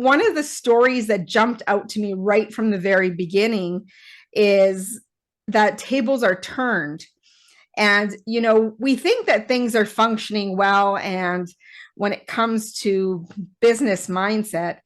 one of the stories that jumped out to me right from the very beginning is that tables are turned. And, we think that things are functioning well. And when it comes to business mindset,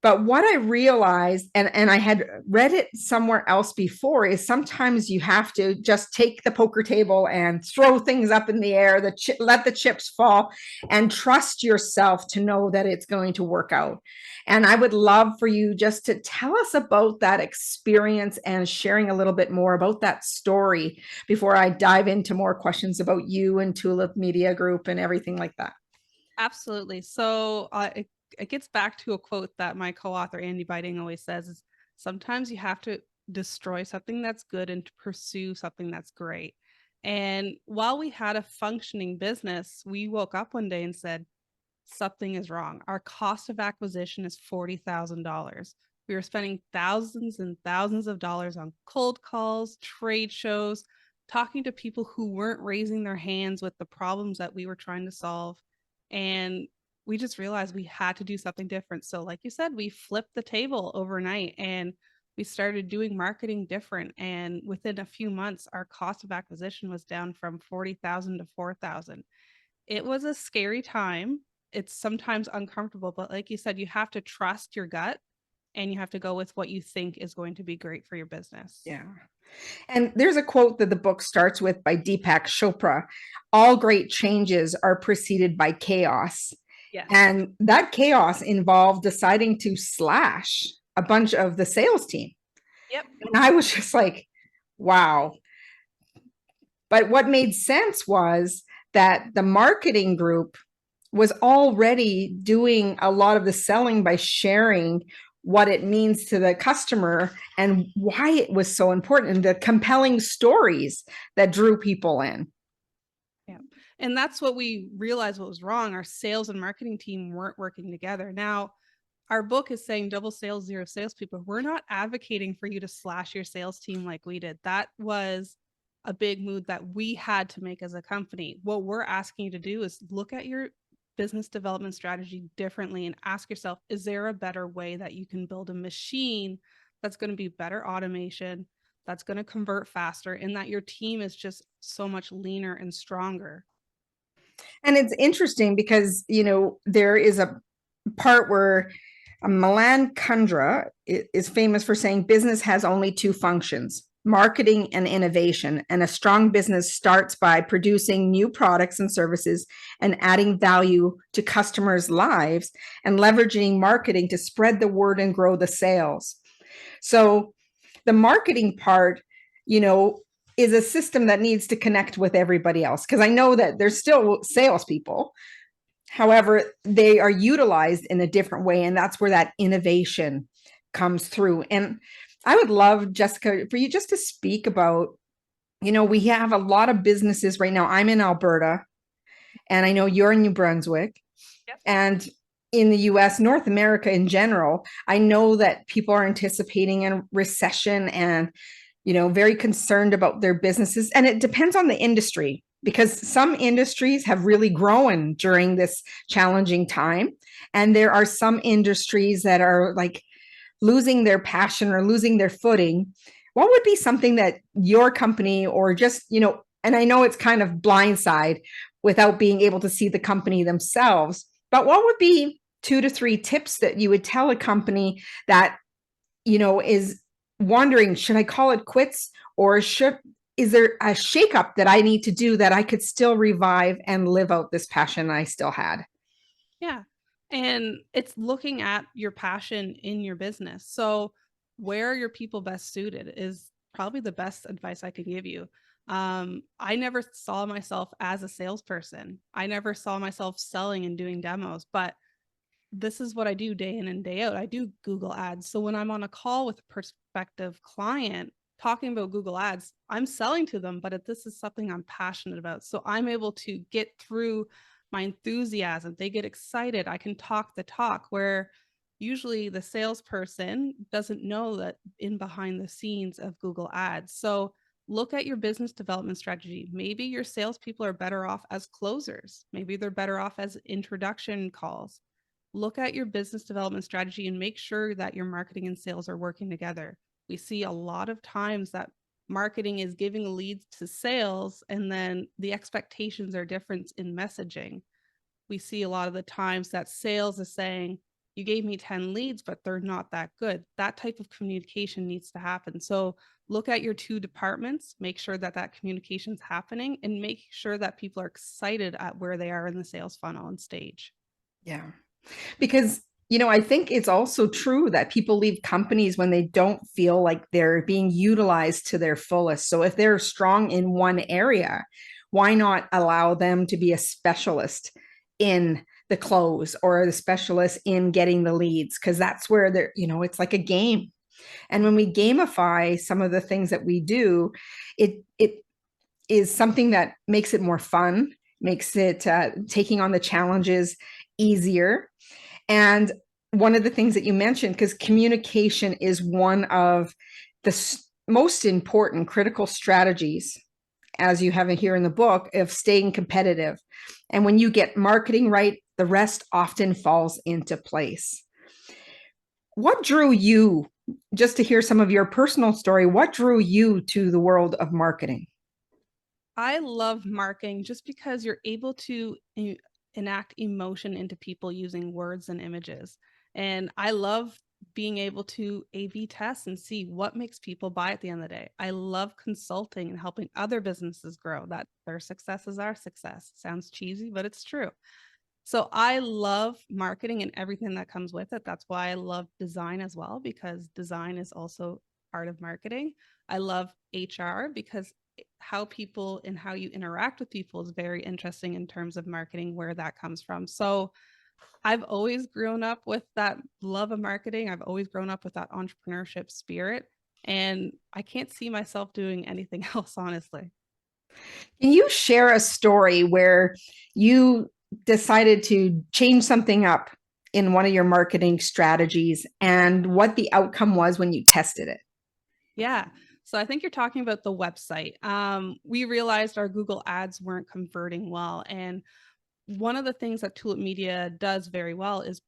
but what I realized, and I had read it somewhere else before, is sometimes you have to just take the poker table and throw things up in the air, let the chips fall, and trust yourself to know that it's going to work out. And I would love for you just to tell us about that experience and sharing a little bit more about that story before I dive into more questions about you and Tulip Media Group and everything like that. Absolutely. So it gets back to a quote that my co-author Andy Biting always says is sometimes you have to destroy something that's good and to pursue something that's great. And while we had a functioning business, we woke up one day and said, something is wrong. Our cost of acquisition is $40,000. We were spending thousands and thousands of dollars on cold calls, trade shows, talking to people who weren't raising their hands with the problems that we were trying to solve. And we just realized we had to do something different. So, like you said, we flipped the table overnight and we started doing marketing different. And within a few months, our cost of acquisition was down from 40,000 to 4,000. It was a scary time. It's sometimes uncomfortable, but like you said, you have to trust your gut and you have to go with what you think is going to be great for your business. Yeah. And there's a quote that the book starts with by Deepak Chopra: all great changes are preceded by chaos. Yes. And that chaos involved deciding to slash a bunch of the sales team. Yep. And I was just like, wow. But what made sense was that the marketing group was already doing a lot of the selling by sharing what it means to the customer and why it was so important, and the compelling stories that drew people in. Yeah. And that's what we realized what was wrong. Our sales and marketing team weren't working together. Now, our book is saying double sales, zero salespeople. We're not advocating for you to slash your sales team like we did. That was a big move that we had to make as a company. What we're asking you to do is look at your business development strategy differently and ask yourself, is there a better way that you can build a machine that's going to be better automation, that's going to convert faster, and that your team is just so much leaner and stronger? And it's interesting because, there is a part where Milan Kundra is famous for saying business has only two functions: marketing and innovation. And a strong business starts by producing new products and services and adding value to customers' lives and leveraging marketing to spread the word and grow the sales. So the marketing part, is a system that needs to connect with everybody else. Because I know that there's still salespeople. However, they are utilized in a different way. And that's where that innovation comes through. And I would love, Jessica, for you just to speak about, we have a lot of businesses right now. I'm in Alberta, and I know you're in New Brunswick. Yep. And in the US, North America in general, I know that people are anticipating a recession and, very concerned about their businesses. And it depends on the industry, because some industries have really grown during this challenging time. And there are some industries that are like losing their passion or losing their footing. What would be something that your company, or just, and I know it's kind of blindside without being able to see the company themselves, but what would be 2 to 3 tips that you would tell a company that, is wondering, should I call it quits, or is there a shakeup that I need to do that I could still revive and live out this passion I still had? Yeah. And it's looking at your passion in your business. So, where are your people best suited is probably the best advice I can give you. I never saw myself as a salesperson. I never saw myself selling and doing demos, but this is what I do day in and day out. I do Google ads. So when I'm on a call with a prospective client talking about Google ads, I'm selling to them, but this is something I'm passionate about. So I'm able to get through my enthusiasm. They get excited. I can talk the talk, where usually the salesperson doesn't know that in behind the scenes of Google ads. So look at your business development strategy. Maybe your salespeople are better off as closers. Maybe they're better off as introduction calls. look at your business development strategy and make sure that your marketing and sales are working together. We see a lot of times that marketing is giving leads to sales, and then the expectations are different in messaging. We see a lot of the times that sales is saying, you gave me 10 leads, but they're not that good. That type of communication needs to happen. So look at your two departments, make sure that that communication is happening, and make sure that people are excited at where they are in the sales funnel and stage. Yeah. Because, I think it's also true that people leave companies when they don't feel like they're being utilized to their fullest. So if they're strong in one area, why not allow them to be a specialist in the close or the specialist in getting the leads? Because that's where they're, it's like a game. And when we gamify some of the things that we do, it is something that makes it more fun, makes it taking on the challenges easier. And one of the things that you mentioned, because communication is one of the most important critical strategies, as you have it here in the book, of staying competitive. And when you get marketing right, the rest often falls into place. What drew you, just to hear some of your personal story, what drew you to the world of marketing? I love marketing just because you're able to enact emotion into people using words and images. And I love being able to A/B test and see what makes people buy at the end of the day. I love consulting and helping other businesses grow, that their success is our success. Sounds cheesy, but it's true. So I love marketing and everything that comes with it. That's why I love design as well, because design is also part of marketing. I love HR because how people and how you interact with people is very interesting in terms of marketing, where that comes from. So I've always grown up with that love of marketing. I've always grown up with that entrepreneurship spirit. And I can't see myself doing anything else, honestly. Can you share a story where you decided to change something up in one of your marketing strategies and what the outcome was when you tested it? Yeah. So I think you're talking about the website. We realized our Google ads weren't converting well. And one of the things that Tulip Media does very well is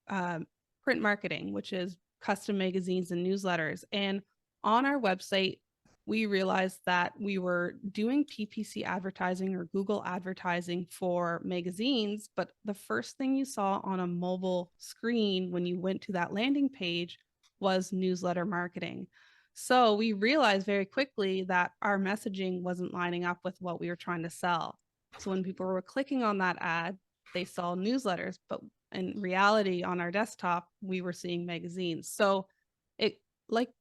uh, print marketing, which is custom magazines and newsletters. And on our website, we realized that we were doing PPC advertising or Google advertising for magazines, but the first thing you saw on a mobile screen when you went to that landing page was newsletter marketing. So we realized very quickly that our messaging wasn't lining up with what we were trying to sell. So when people were clicking on that ad, they saw newsletters, but in reality, on our desktop, we were seeing magazines. So it, like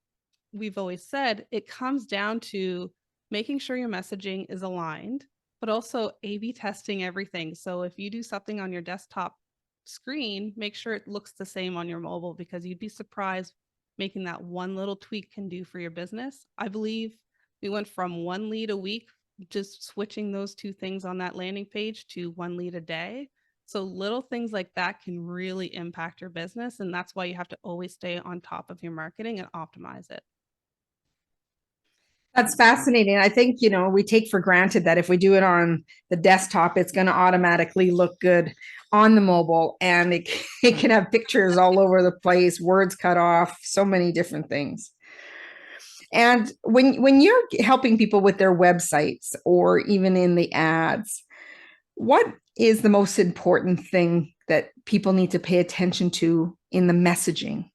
we've always said, it comes down to making sure your messaging is aligned, but also A/B testing everything. So if you do something on your desktop screen, make sure it looks the same on your mobile, because you'd be surprised making that one little tweak can do for your business. I believe we went from one lead a week, just switching those two things on that landing page, to one lead a day. So little things like that can really impact your business. And that's why you have to always stay on top of your marketing and optimize it. That's fascinating. I think, we take for granted that if we do it on the desktop, it's going to automatically look good on the mobile, and it can have pictures all over the place, words cut off, so many different things. And when you're helping people with their websites or even in the ads, what is the most important thing that people need to pay attention to in the messaging?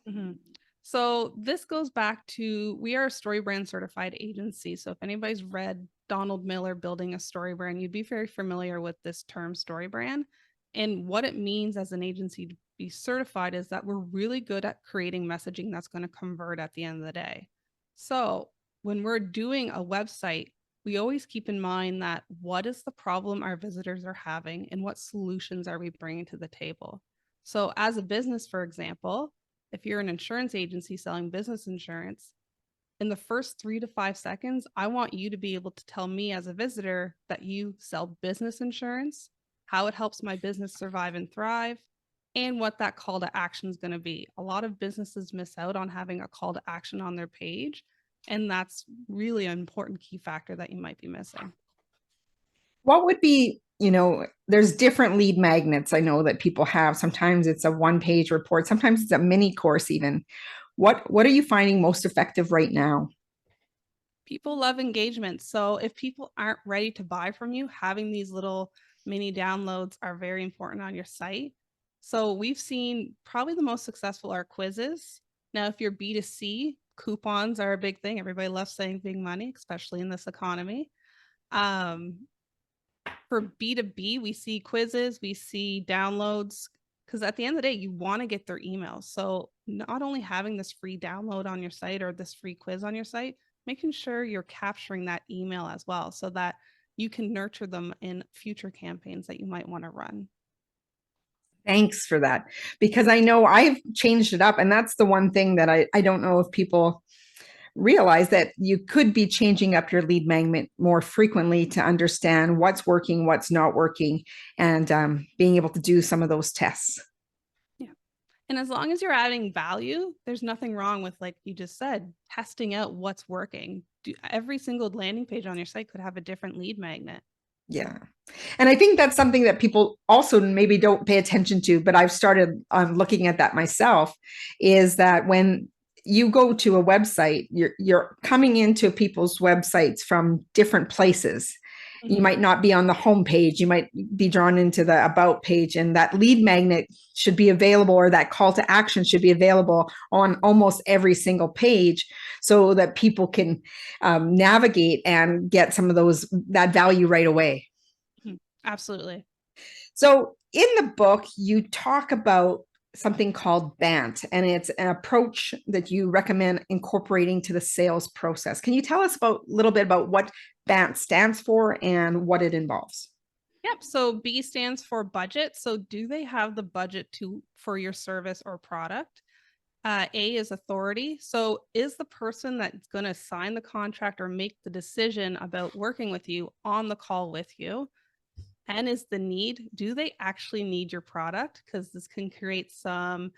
Mhm. So this goes back to, we are a StoryBrand certified agency. So if anybody's read Donald Miller Building a StoryBrand, you'd be very familiar with this term StoryBrand. And what it means as an agency to be certified is that we're really good at creating messaging that's going to convert at the end of the day. So when we're doing a website, we always keep in mind that what is the problem our visitors are having and what solutions are we bringing to the table. So as a business, for example, if you're an insurance agency selling business insurance, in the first 3 to 5 seconds, I want you to be able to tell me as a visitor that you sell business insurance, how it helps my business survive and thrive, and what that call to action is going to be. A lot of businesses miss out on having a call to action on their page. And that's really an important key factor that you might be missing. What would be there's different lead magnets I know that people have. Sometimes it's a one-page report, sometimes it's a mini course even. What are you finding most effective right now? People love engagement. So if people aren't ready to buy from you, having these little mini downloads are very important on your site. So we've seen probably the most successful are quizzes. Now, if you're B2C, coupons are a big thing. Everybody loves saving money, especially in this economy. Um, for B2B, we see quizzes, we see downloads, because at the end of the day, you want to get their emails. So not only having this free download on your site or this free quiz on your site, making sure you're capturing that email as well so that you can nurture them in future campaigns that you might want to run. Thanks for that, because I know I've changed it up, and that's the one thing that I don't know if people realize, that you could be changing up your lead magnet more frequently to understand what's working, what's not working, and being able to do some of those tests. Yeah. And as long as you're adding value, there's nothing wrong with, like you just said, testing out what's working. Every single landing page on your site could have a different lead magnet. Yeah. And I think that's something that people also maybe don't pay attention to, but I've started looking at that myself, is that when you go to a website, you're coming into people's websites from different places. You Mhm. might not be on the home page. You might be drawn into the about page, and that lead magnet should be available, or that call to action should be available on almost every single page, so that people can navigate and get some of that value right away. Mhm. Absolutely. So in the book, you talk about something called BANT, and it's an approach that you recommend incorporating to the sales process. Can you tell us a little bit about what BANT stands for and what it involves? Yep. So B stands for budget. So do they have the budget for your service or product? A is authority. So is the person that's going to sign the contract or make the decision about working with you on the call with you? N is the need. Do they actually need your product? Because this can create some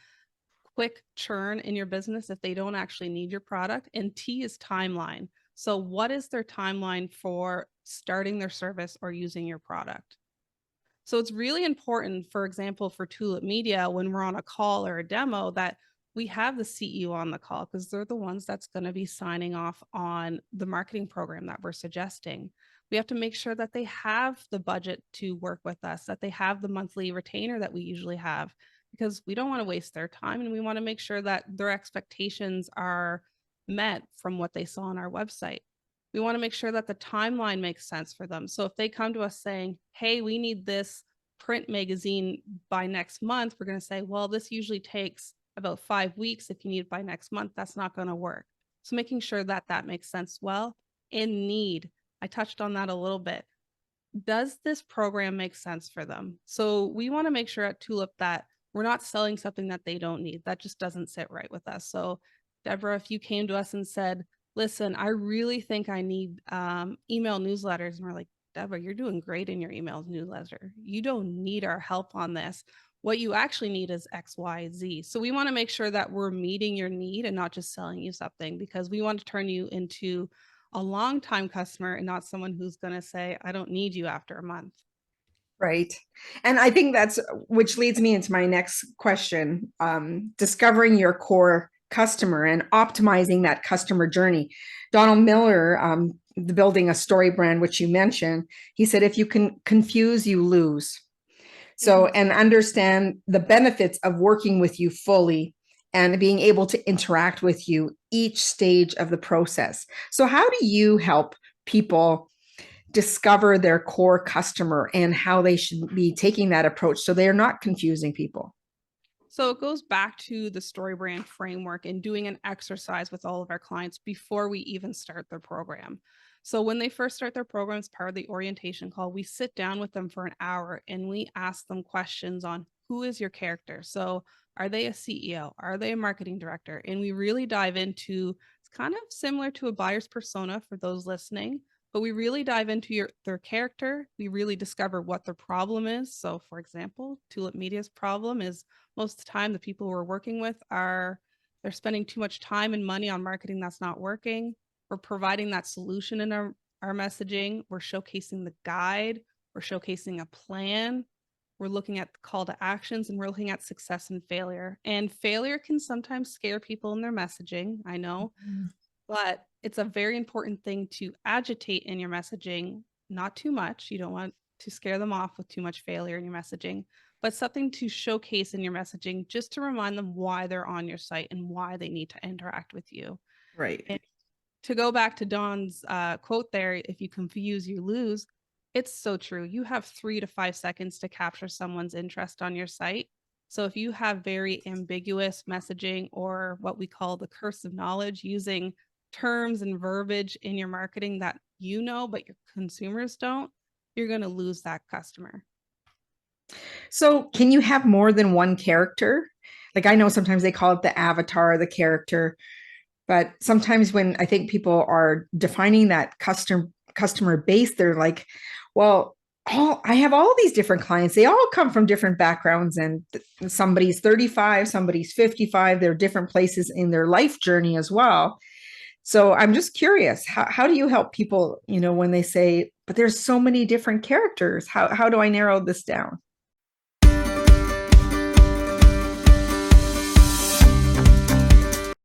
quick churn in your business if they don't actually need your product. And T is timeline. So what is their timeline for starting their service or using your product? So it's really important, for example, for Tulip Media, when we're on a call or a demo, that we have the CEO on the call, because they're the ones that's going to be signing off on the marketing program that we're suggesting. We have to make sure that they have the budget to work with us, that they have the monthly retainer that we usually have, because we don't want to waste their time, and we want to make sure that their expectations are met from what they saw on our website. We want to make sure that the timeline makes sense for them. So if they come to us saying, hey, we need this print magazine by next month, we're going to say, well, this usually takes about 5 weeks. If you need it by next month, that's not going to work. So making sure that that makes sense well. In need, I touched on that a little bit. Does this program make sense for them? So we want to make sure at Tulip that we're not selling something that they don't need. That just doesn't sit right with us. So Deborah, if you came to us and said, listen, I really think I need email newsletters, and we're like, Deborah, you're doing great in your email newsletter. You don't need our help on this. What you actually need is X, Y, Z. So we want to make sure that we're meeting your need and not just selling you something, because we want to turn you into a long-time customer and not someone who's going to say, I don't need you after a month. Right. And I think which leads me into my next question, discovering your core customer and optimizing that customer journey. Donald Miller, the Building a Story brand, which you mentioned, he said, if you can confuse, you lose. So, and understand the benefits of working with you fully and being able to interact with you each stage of the process. So how do you help people discover their core customer and how they should be taking that approach so they're not confusing people? So it goes back to the story brand framework and doing an exercise with all of our clients before we even start their program. So when they first start their program as part of the orientation call, we sit down with them for an hour and we ask them questions on, who is your character? So are they a CEO? Are they a marketing director? And we really dive into, it's kind of similar to a buyer's persona for those listening, but we really dive into their character. We really discover what their problem is. So for example, Tulip Media's problem is, most of the time the people we're working with they're spending too much time and money on marketing that's not working. We're providing that solution in our messaging. We're showcasing the guide. we're showcasing a plan, we're looking at the call to actions, and we're looking at success and failure. And failure can sometimes scare people in their messaging, I know, but it's a very important thing to agitate in your messaging, not too much. You don't want to scare them off with too much failure in your messaging, but something to showcase in your messaging just to remind them why they're on your site and why they need to interact with you. Right. And to go back to Dawn's quote there, if you confuse, you lose. It's so true. You have 3 to 5 seconds to capture someone's interest on your site. So if you have very ambiguous messaging, or what we call the curse of knowledge, using terms and verbiage in your marketing that you know, but your consumers don't, you're going to lose that customer. So can you have more than one character? Like I know sometimes they call it the avatar, the character, but sometimes when I think people are defining that customer base, they're like, well, I have all these different clients. They all come from different backgrounds, and somebody's 35, somebody's 55. They're different places in their life journey as well. So I'm just curious, how do you help people, when they say, but there's so many different characters? How do I narrow this down?